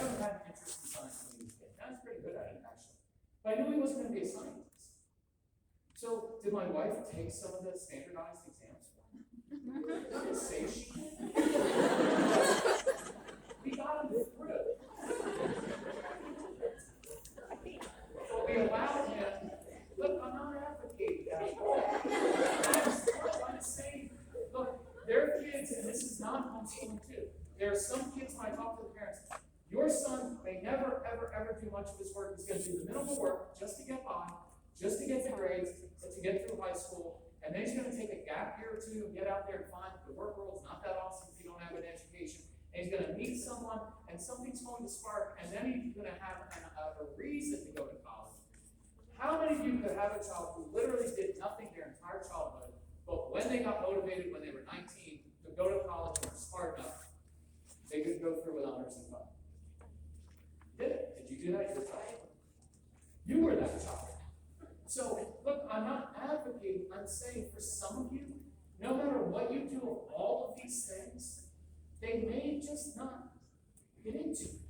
never had an interest in science when he was a kid. I was pretty good at it, actually. But I knew he wasn't going to be a scientist. So, did my wife take some of the standardized exams for him? I didn't say she did. We got him through. But we allowed him. Look, I'm not advocating that at all. I'm just saying, look, there are kids, and this is not homeschooling too. There are some kids, when I talk to the parents, your son may never, ever, ever do much of his work. He's going to do the minimal work just to get by, just to get the grades, to get through high school, and then he's going to take a gap year or two and get out there and find the work world's not that awesome if you don't have an education. And he's going to meet someone, and something's going to spark, and then he's going to have a reason to go to college. How many of you could have a child who literally did nothing their entire childhood, but when they got motivated when they were 19 to go to college and were smart enough, they could go through with honors and fun? Did it? Did you do that yourself? You were that child. So, look, I'm not advocating, I'm saying for some of you, no matter what you do of all of these things, they may just not get into it.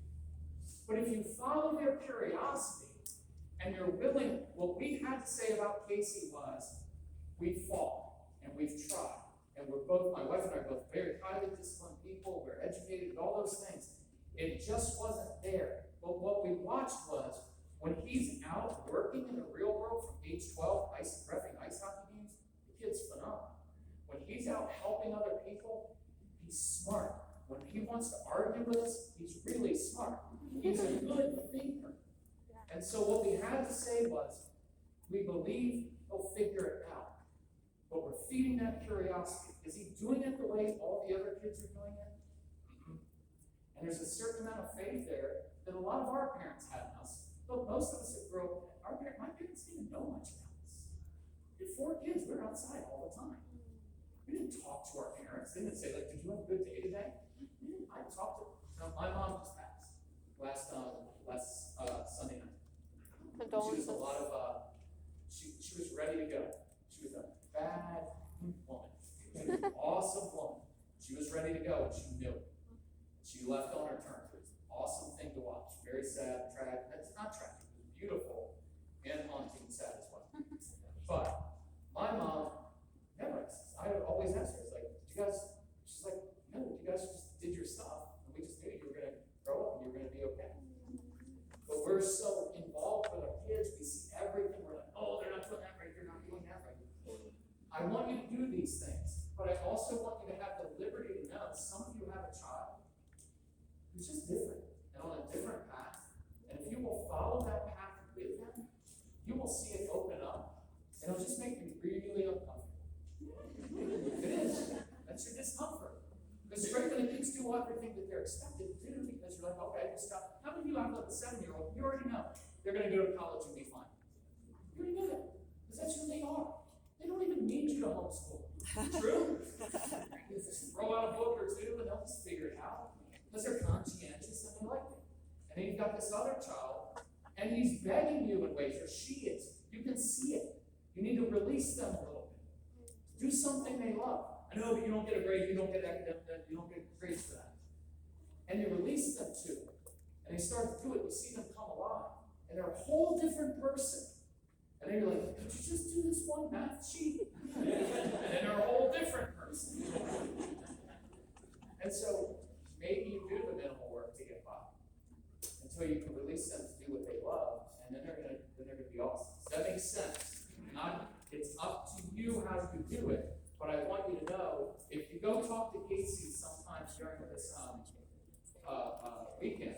But if you follow their curiosity and you're willing, what we had to say about Casey was, we fought and we've tried. And we're both, my wife and I are both very highly disciplined people, we're educated, all those things. It just wasn't there. But what we watched was, when he's out working in the real world from age 12, reffing ice hockey games, the kid's phenomenal. When he's out helping other people, he's smart. When he wants to argue with us, he's really smart. He's a good thinker. And so what we had to say was, we believe he'll figure it out. But we're feeding that curiosity. Is he doing it the way all the other kids are doing it? Mm-hmm. And there's a certain amount of faith there that a lot of our parents had in us. But most of us that grew up, my parents didn't know much about us. We had 4 kids, we were outside all the time. We didn't talk to our parents. They didn't say, like, did you have a good day today? I talked to them. My mom just passed last Sunday night. She was a lot of, she was ready to go. She was a bad woman. She was an awesome woman. She was ready to go, and she knew it. She left on her terms. It was an awesome thing to watch. Very sad, tragic. That's not tragic. It was beautiful and haunting, sad as well. But my mom never asked. I would always ask her, she's like, no, you guys just did your stuff, and we just knew you were going to grow up and you were going to be okay. But we're so involved with our kids, we see everything. We're like, oh, they're not doing that right, they're not doing that right. I want you to do these things, but I also want you to have the liberty to know some of you have a child who's just different and on a different path. And if you will follow that path with them, you will see it open up, and it'll just make you really uncomfortable. It is. That's your discomfort. Because regularly kids do everything that they're expected to do because you're like, okay, this stuff. How many of you have like a 7-year-old? You already know they're going to go to college and be fine. You already know that because that's who they are. They don't even need you to homeschool. True? You just throw out a book or two and they'll just figure it out because they're conscientious and they like it. And then you've got this other child and he's begging you in ways, or she is. You can see it. You need to release them a little bit. Do something they love. I know, but you don't get a grade, you don't get academic, you don't get grades for that. And you release them to it. And they start to do it, you see them come alive. And they're a whole different person. And then you're like, could you just do this one math sheet? And then they're a whole different person. And so maybe you do the minimal work to get by. Until you can release them to do what they love, and then they're gonna be awesome. Does that make sense? It's up to you how you do it. But I want you to know, if you go talk to Casey sometimes during this weekend,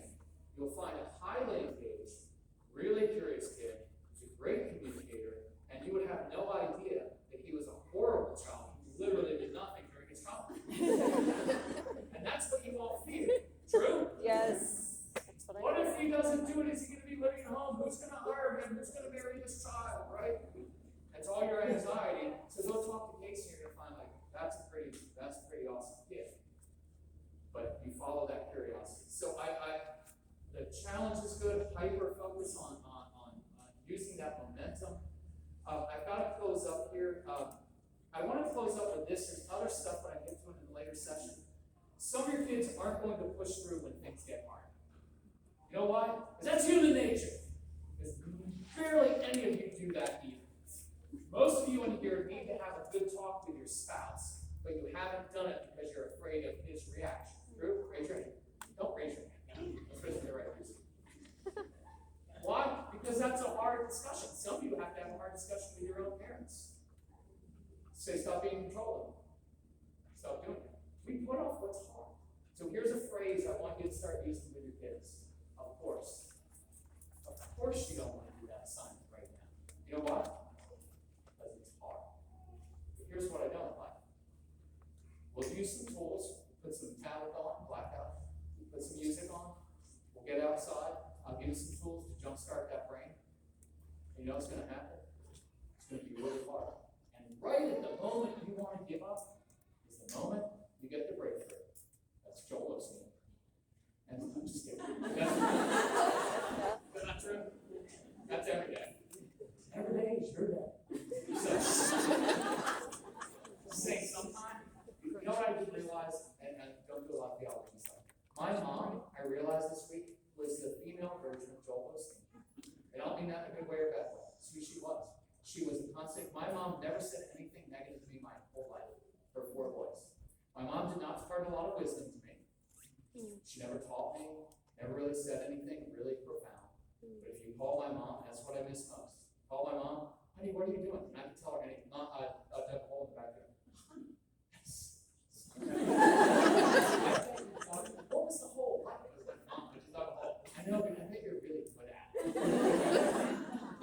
you'll find a highly engaged, really curious kid who's a great communicator, and you would have no idea that he was a horrible child who literally did nothing during his childhood. And that's what you all fear. True? Yes. What if he doesn't do it? Is he going to be living at home? Who's going to hire him? Who's going to marry this child, right? That's all your anxiety. So go talk to Casey, and you're going to find, like, that's a pretty awesome kid. But you follow that curiosity. So the challenge is good. Hyper focus on using that momentum. I've got to close up here. I want to close up with this. There's other stuff when I get to it in a later session. Some of your kids aren't going to push through when things get hard. know why? Because that's human nature. Because barely any of you do that either. Most of you in here need to have a good talk with your spouse, but you haven't done it because you're afraid of his reaction. True? Raise your hand. Don't raise your hand. Let's raise the right reason. Why? Because that's a hard discussion. Some of you have to have a hard discussion with your own parents. Say, stop being controlling. Stop doing it. We put off what's hard. So here's a phrase I want you to start using with your kids. Of course. Of course you don't want to do that assignment right now. You know why? Because it's hard. But here's what I don't like. We'll use some tools, put some tablet on, blackout, put some music on, we'll get outside, I'll give you some tools to jumpstart that brain. And you know what's going to happen? It's going to be really hard. And right at the moment you want to give up is the moment you get the breakthrough. That's Joel Osteen. And I'm just kidding. That's not true. That's every day. Every day is your day. So, saying sometime, you know what I did realize, and don't do a lot of theology stuff. My mom, I realized this week, was the female version of Joel Osteen. I don't mean that in a good way or bad way. It's who she was. She was a constant. My mom never said anything negative to me my whole life. Her 4 boys. My mom did not impart a lot of wisdom to me. She never taught me, never really said anything really profound. But if you call my mom, that's what I miss most. Call my mom, honey, what are you doing? And I can tell her anything. I'll have a hole in the back there. Honey, yes. What was the hole? I was like, Mom, I just dug a hole. I know, but I bet you're really good at it.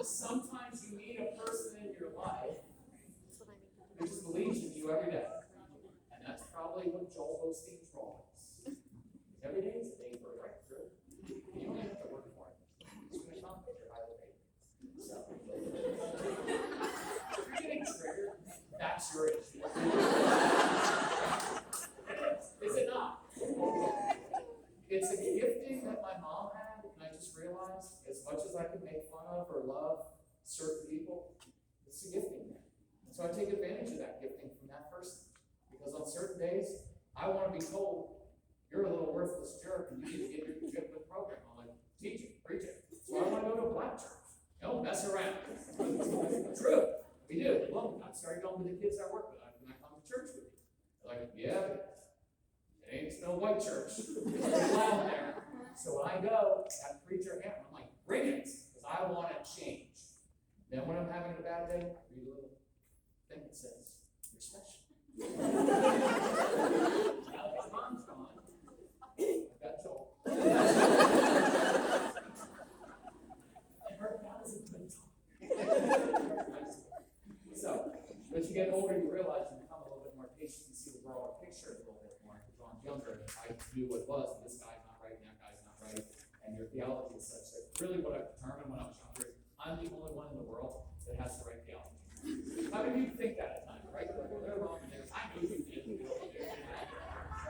Sometimes you need a person in your life who just believes in you every day. And that's probably what Joel Osteen's role is. Every day is a day for a breakthrough. You don't even have to work for it. It's going to come if you're highly paid. So, if you're getting triggered, that's your issue. Is it not? It's a gifting that my mom had, and I just realized, as much as I can make fun of or love certain people, it's a gifting there. And so I take advantage of that gifting from that person. Because on certain days, I want to be told, you're a little worthless jerk, and you need to get your good program. I'm like, teach it, preach it. So I want to go to a black church. Don't mess around. True. We do. Well, I started going with the kids I work with. When I come to church with you. They're like, yeah, it ain't no white church. It's pretty loud there. So when I go, that preacher hammer, I'm like, bring it, because I want to change. Then when I'm having a bad day, read a little thing that says, you're special. Now that my mom's gone, I've got Joel. And her God is a good talk. So, as you get older, you realize you become a little bit more patient and see the broader picture a little bit more. Because when I'm younger, I knew what it was, and this guy's not right, and that guy's not right. And your theology is such that really what I've determined when I was younger is I'm the only one in the world that has the right theology. How many of you think that?